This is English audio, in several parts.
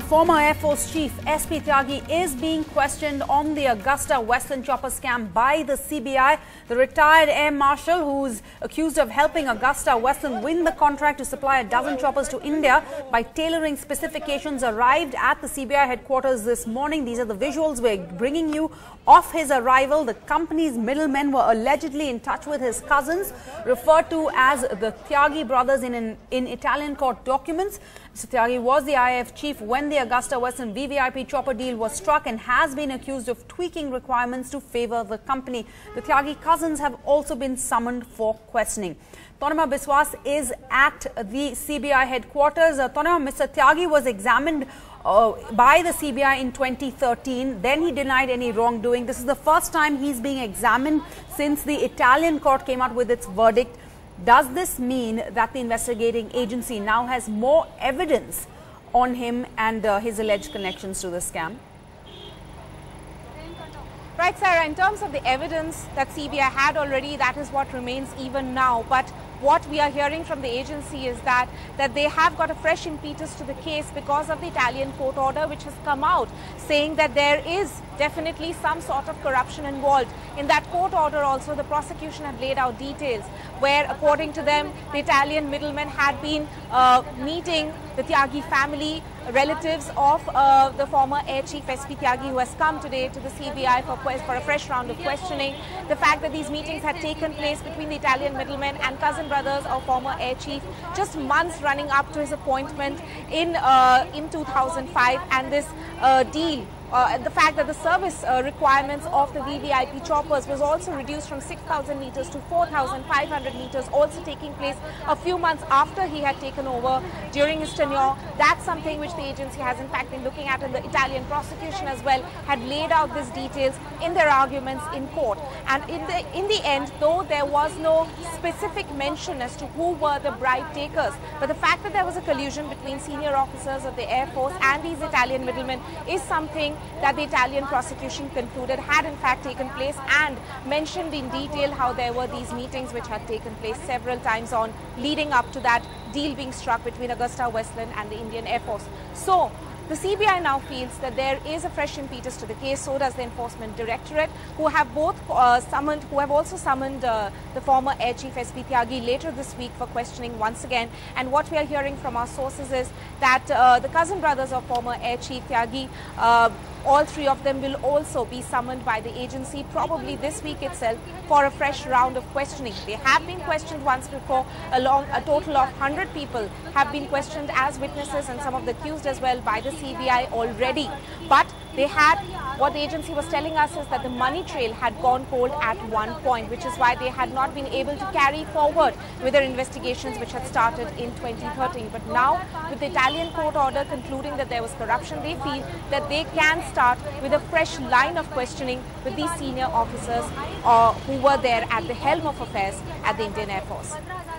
Former Air Force Chief SP Tyagi is being questioned on the AgustaWestland chopper scam by the CBI. The retired Air Marshal, who's accused of helping AgustaWestland win the contract to supply a dozen choppers to India by tailoring specifications, arrived at the CBI headquarters this morning. These are the visuals we're bringing you of his arrival. The company's middlemen were allegedly in touch with his cousins, referred to as the Tyagi brothers in Italian court documents. Mr. Tyagi was the IAF chief when the AgustaWestland VVIP chopper deal was struck and has been accused of tweaking requirements to favor the company. The Tyagi cousins have also been summoned for questioning. Tonima Biswas is at the CBI headquarters. Tonima, Mr. Tyagi was examined by the CBI in 2013. Then he denied any wrongdoing. This is the first time he's being examined since the Italian court came out with its verdict. Does this mean that the investigating agency now has more evidence on him and his alleged connections to the scam? Right, Sarah, in terms of the evidence that CBI had already, that is what remains even now. But what we are hearing from the agency is that they have got a fresh impetus to the case because of the Italian court order which has come out saying that there is definitely some sort of corruption involved. In that court order also, the prosecution had laid out details where, according to them, the Italian middlemen had been meeting the Tyagi family, relatives of the former Air Chief SP Tyagi, who has come today to the CBI for a fresh round of questioning. The fact that these meetings had taken place between the Italian middlemen and cousin brothers of former Air Chief just months running up to his appointment in 2005, and this deal. The fact that the service requirements of the VVIP choppers was also reduced from 6,000 meters to 4,500 meters, also taking place a few months after he had taken over during his tenure. That's something which the agency has in fact been looking at, and the Italian prosecution as well had laid out these details in their arguments in court. And in the end, though there was no specific mention as to who were the bribe takers, but the fact that there was a collusion between senior officers of the Air Force and these Italian middlemen is something that the Italian prosecution concluded had in fact taken place, and mentioned in detail how there were these meetings which had taken place several times on leading up to that deal being struck between AgustaWestland and the Indian Air Force. So the CBI now feels that there is a fresh impetus to the case. So does the Enforcement Directorate, who have also summoned the former Air Chief SP Tyagi later this week for questioning once again. And what we are hearing from our sources is that the cousin brothers of former Air Chief Tyagi, all three of them will also be summoned by the agency probably this week itself for a fresh round of questioning. They have been questioned once before. A total of 100 people have been questioned as witnesses, and some of the accused as well, by the CBI already. But what the agency was telling us is that the money trail had gone cold at one point, which is why they had not been able to carry forward with their investigations which had started in 2013. But now, with the Italian court order concluding that there was corruption, they feel that they can start with a fresh line of questioning with these senior officers who were there at the helm of affairs at the Indian Air Force.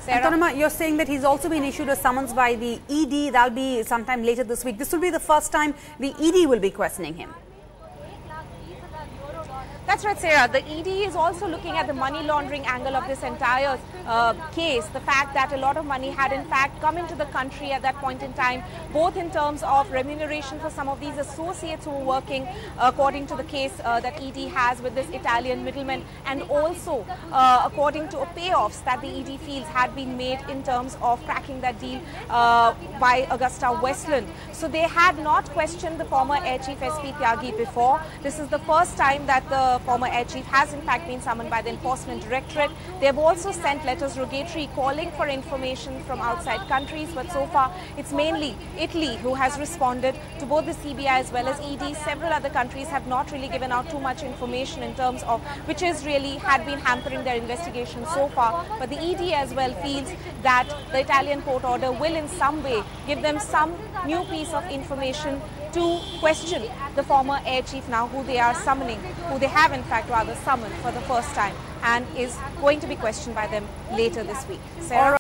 Tonima, you're saying that he's also been issued a summons by the ED. That'll be sometime later this week. This will be the first time the ED will be questioning him. That's right, Sarah. The ED is also looking at the money laundering angle of this entire case. The fact that a lot of money had in fact come into the country at that point in time, both in terms of remuneration for some of these associates who were working according to the case that ED has with this Italian middleman, and also according to payoffs that the ED feels had been made in terms of cracking that deal by AgustaWestland. So they had not questioned the former Air Chief SP Tyagi before. This is the first time that the former Air Chief has in fact been summoned by the Enforcement Directorate. They have also sent letters rogatory calling for information from outside countries, but so far it's mainly Italy who has responded to both the CBI as well as ED. Several other countries have not really given out too much information in terms of which is really had been hampering their investigation so far. But the ED as well feels that the Italian court order will in some way give them some new piece of information to question the former Air Chief now, who they are summoning, who they have in fact rather summoned for the first time, and is going to be questioned by them later this week. Sarah?